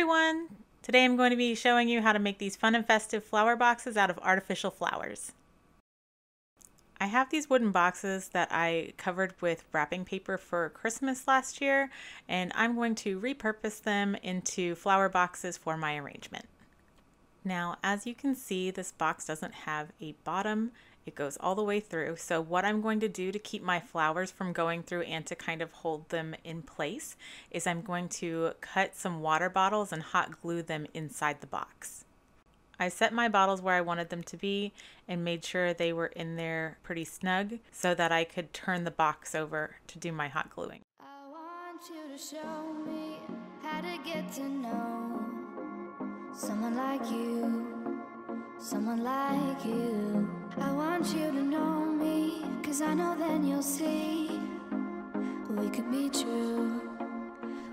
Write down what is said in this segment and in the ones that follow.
everyone! Today I'm going to be showing you how to make these fun and festive flower boxes out of artificial flowers. I have these wooden boxes that I covered with wrapping paper for Christmas last year, and I'm going to repurpose them into flower boxes for my arrangement. Now, as you can see, this box doesn't have a bottom. It goes all the way through. So what I'm going to do to keep my flowers from going through and to kind of hold them in place is I'm going to cut some water bottles and hot glue them inside the box. I set my bottles where I wanted them to be and made sure they were in there pretty snug so that I could turn the box over to do my hot gluing. I want you to show me how to get to know someone like you, someone like you. I want you to know me, 'cause I know then you'll see we could be true,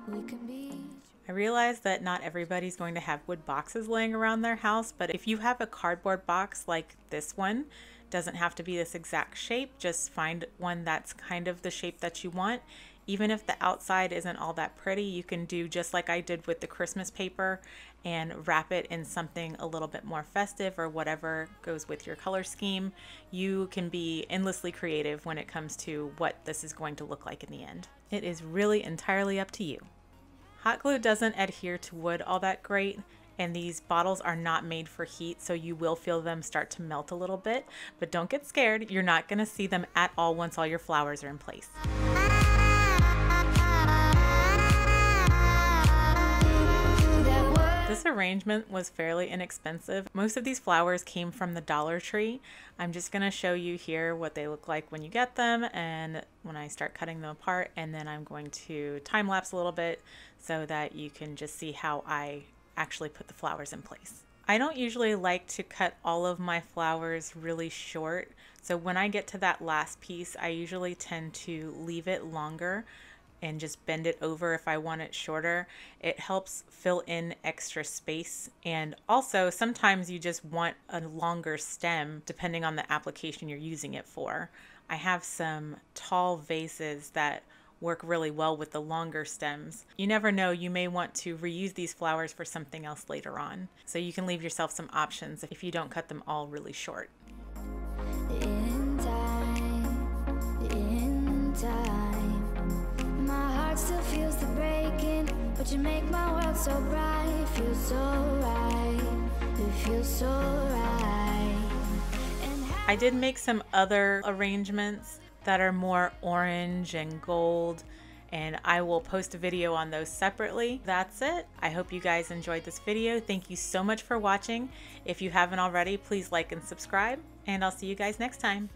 we could be. I realize that not everybody's going to have wood boxes laying around their house, but if you have a cardboard box like this one, doesn't have to be this exact shape, just find one that's kind of the shape that you want. Even if the outside isn't all that pretty, you can do just like I did with the Christmas paper and wrap it in something a little bit more festive or whatever goes with your color scheme. You can be endlessly creative when it comes to what this is going to look like in the end. It is really entirely up to you. Hot glue doesn't adhere to wood all that great, and these bottles are not made for heat, so you will feel them start to melt a little bit, but don't get scared. You're not going to see them at all once all your flowers are in place. This arrangement was fairly inexpensive. Most of these flowers came from the Dollar Tree. I'm just going to show you here what they look like when you get them and when I start cutting them apart, and then I'm going to time lapse a little bit so that you can just see how I actually put the flowers in place. I don't usually like to cut all of my flowers really short, so when I get to that last piece, I usually tend to leave it longer and just bend it over if I want it shorter. It helps fill in extra space, and also sometimes you just want a longer stem depending on the application you're using it for. I have some tall vases that work really well with the longer stems. You never know, you may want to reuse these flowers for something else later on. So you can leave yourself some options if you don't cut them all really short. In time, my heart still feels the breaking, but you make my world so bright. It feels so right, it feels so right. I did make some other arrangements that are more orange and gold, and I will post a video on those separately. That's it. I hope you guys enjoyed this video. Thank you so much for watching. If you haven't already, please like and subscribe, and I'll see you guys next time.